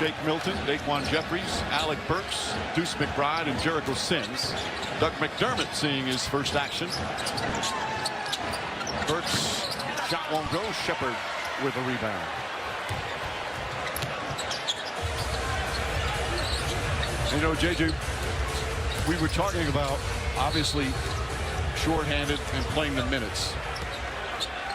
Shake Milton, Daquan Jeffries, Alec Burks, Deuce McBride, and Jericho Sims. Doug McDermott seeing his first action. Burks, shot won't go. Shepard with a rebound. You know, JJ, we were talking about obviously shorthanded and playing the minutes.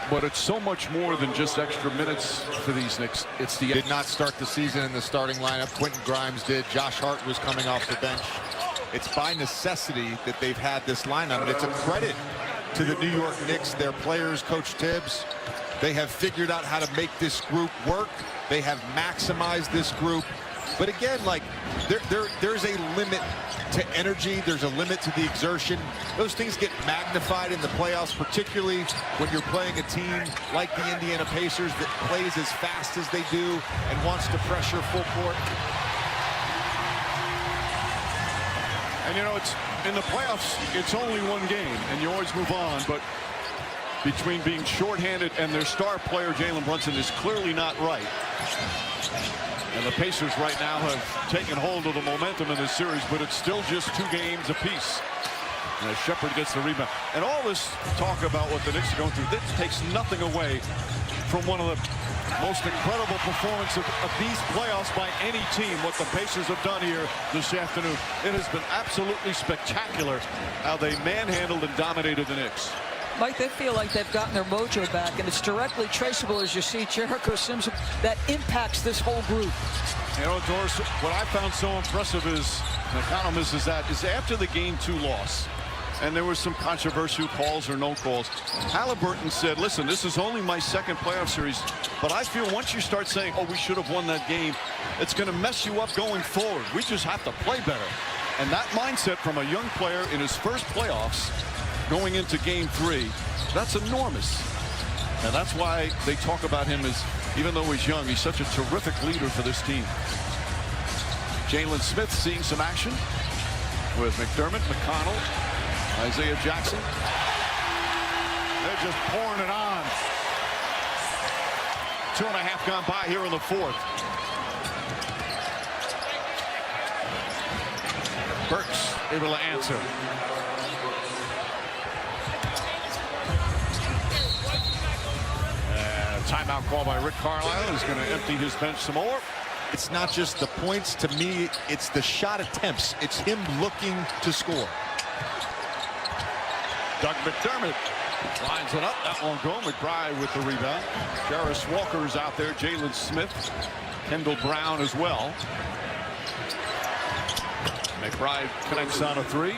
But it's so much more than just extra minutes for these Knicks. It's the did not start the season in the starting lineup. Quentin Grimes did. Josh Hart was coming off the bench. It's by necessity that they've had this lineup, and it's a credit to the New York Knicks, their players, Coach Tibbs. They have figured out how to make this group work. They have maximized this group. But again, like there's a limit to energy. There's a limit to the exertion. Those things get magnified in the playoffs, particularly when you're playing a team like the Indiana Pacers that plays as fast as they do and wants to pressure full court. And you know, it's in the playoffs, it's only one game, and you always move on. But between being shorthanded and their star player, Jalen Brunson, is clearly not right. And the Pacers right now have taken hold of the momentum in this series, but it's still just 2 games apiece. And as Shepard gets the rebound. And all this talk about what the Knicks are going through, this takes nothing away from one of the most incredible performances of these playoffs by any team. What the Pacers have done here this afternoon. It has been absolutely spectacular how they manhandled and dominated the Knicks. Mike, they feel like they've gotten their mojo back, and it's directly traceable, as you see, Jericho Sims, that impacts this whole group. You know, Doris, what I found so impressive is, the economist is after the Game 2 loss, and there was some controversial calls or no calls, Halliburton said, listen, this is only my second playoff series, but I feel once you start saying, oh, we should have won that game, it's going to mess you up going forward. We just have to play better. And that mindset from a young player in his first playoffs, going into Game 3, that's enormous. And that's why they talk about him as, even though he's young, he's such a terrific leader for this team. Jalen Smith seeing some action with McDermott, McConnell, Isaiah Jackson. They're just pouring it on. 2.5 gone by here in the 4th. Burks able to answer. Timeout call by Rick Carlisle. He's going to empty his bench some more. It's not just the points. To me, it's the shot attempts. It's him looking to score. Doug McDermott lines it up. That won't go. McBride with the rebound. Jarris Walker's out there. Jalen Smith. Kendall Brown as well. McBride connects on a 3.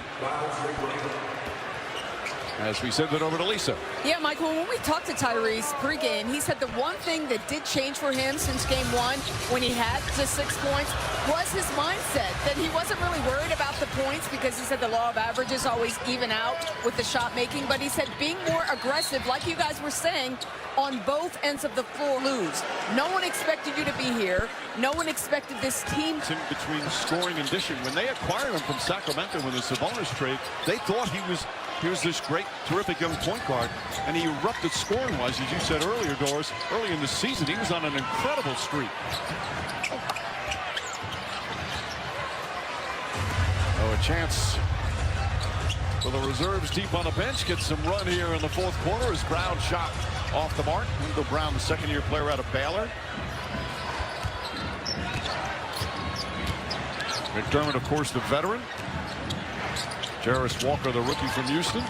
As we send it over to Lisa. Yeah, Michael, when we talked to Tyrese pregame, he said the one thing that did change for him since Game 1, when he had just 6 points, was his mindset. That he wasn't really worried about the points because he said the law of averages always even out with the shot making. But he said being more aggressive, like you guys were saying, on both ends of the floor lose. No one expected you to be here. No one expected this team. In between scoring and dishing. When they acquired him from Sacramento with the Sabonis trade, they thought here's this great, terrific young point guard, and he erupted scoring-wise, as you said earlier, Doris. Early in the season, he was on an incredible streak. Oh, a chance for the reserves deep on the bench. Gets some run here in the 4th quarter as Brown shot off the mark. Wendell Brown, the second-year player out of Baylor. McDermott, of course, the veteran. Jarris Walker, the rookie from Houston.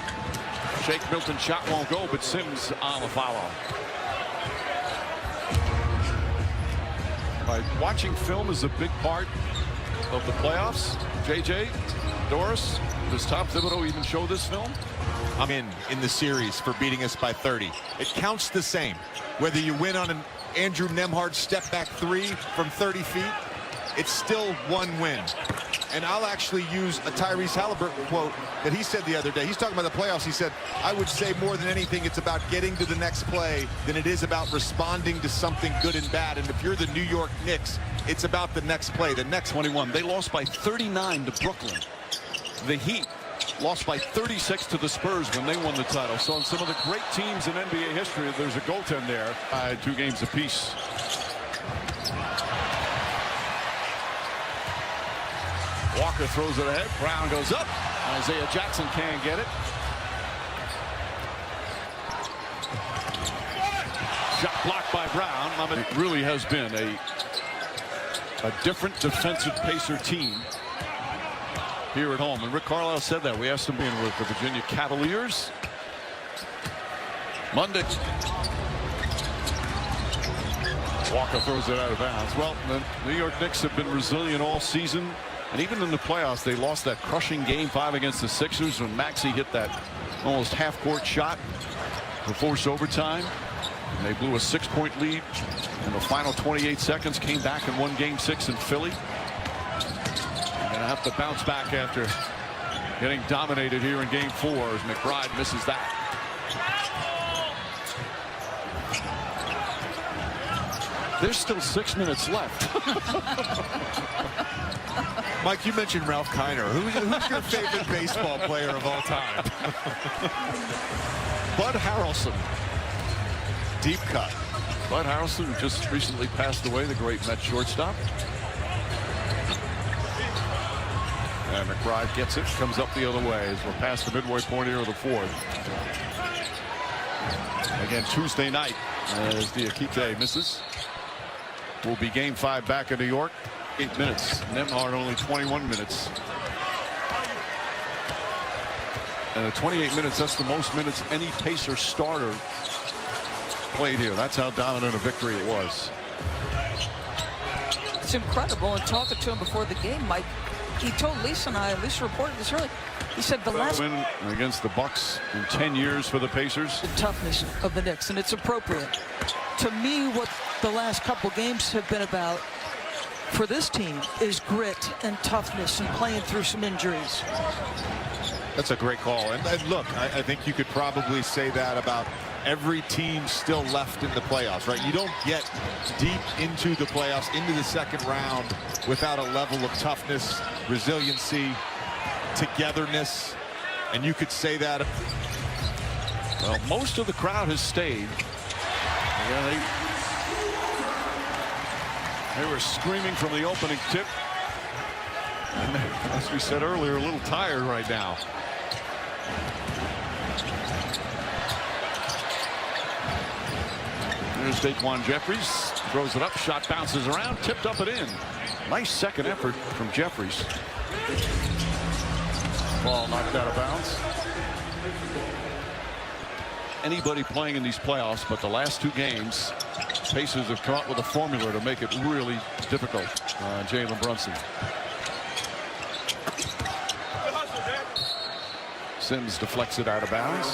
Shake Milton shot won't go, but Sims on the follow. Watching film is a big part of the playoffs. JJ, Doris, does Tom Thibodeau even show this film? I'm in the series for beating us by 30. It counts the same. Whether you win on an Andrew Nembhard step back 3 from 30 feet, it's still one win. And I'll actually use a Tyrese Halliburton quote that he said the other day. He's talking about the playoffs. He said, I would say more than anything, it's about getting to the next play than it is about responding to something good and bad. And if you're the New York Knicks, it's about the next play, the next 21. They lost by 39 to Brooklyn. The Heat lost by 36 to the Spurs when they won the title. So in some of the great teams in NBA history, there's a goaltend there. 2 games apiece. Walker throws it ahead. Brown goes up. Isaiah Jackson can't get it. Shot blocked by Brown. It really has been a different defensive Pacer team here at home. And Rick Carlisle said that. We asked him being with the Virginia Cavaliers Monday. Walker throws it out of bounds. Well, the New York Knicks have been resilient all season. And even in the playoffs, they lost that crushing Game 5 against the Sixers when Maxey hit that almost half-court shot to force overtime. And they blew a 6-point lead in the final 28 seconds, came back and won Game 6 in Philly. They're going to have to bounce back after getting dominated here in Game 4 as McBride misses that. There's still 6 minutes left. Mike, you mentioned Ralph Kiner. Who's your favorite baseball player of all time? Bud Harrelson. Deep cut. Bud Harrelson, who just recently passed away, the great Met shortstop. And McBride gets it, comes up the other way as we're past the midway point here of the 4th. Again, Tuesday night as Diakite misses. Will be Game 5 back in New York. 8 minutes. Nembhard only 21 minutes. And at 28 minutes, that's the most minutes any Pacer starter played here. That's how dominant a victory it was. It's incredible. And talking to him before the game, Mike, he told Lisa and I, at least reported this early, he said the last win against the Bucks in 10 years for the Pacers. The toughness of the Knicks, and it's appropriate. To me, what the last couple games have been about for this team is grit and toughness and playing through some injuries. That's a great call. And look, I think you could probably say that about every team still left in the playoffs, right? You don't get deep into the playoffs, into the second round, without a level of toughness, resiliency, togetherness. And you could say that. Well, most of the crowd has stayed. Yeah, they were screaming from the opening tip. And as we said earlier, a little tired right now. There's Daquan Jeffries. Throws it up. Shot bounces around. Tipped up and in. Nice second effort from Jeffries. Ball knocked out of bounds. Anybody playing in these playoffs, but the last 2 games, Pacers have come up with a formula to make it really difficult. Jalen Brunson. Sims deflects it out of bounds.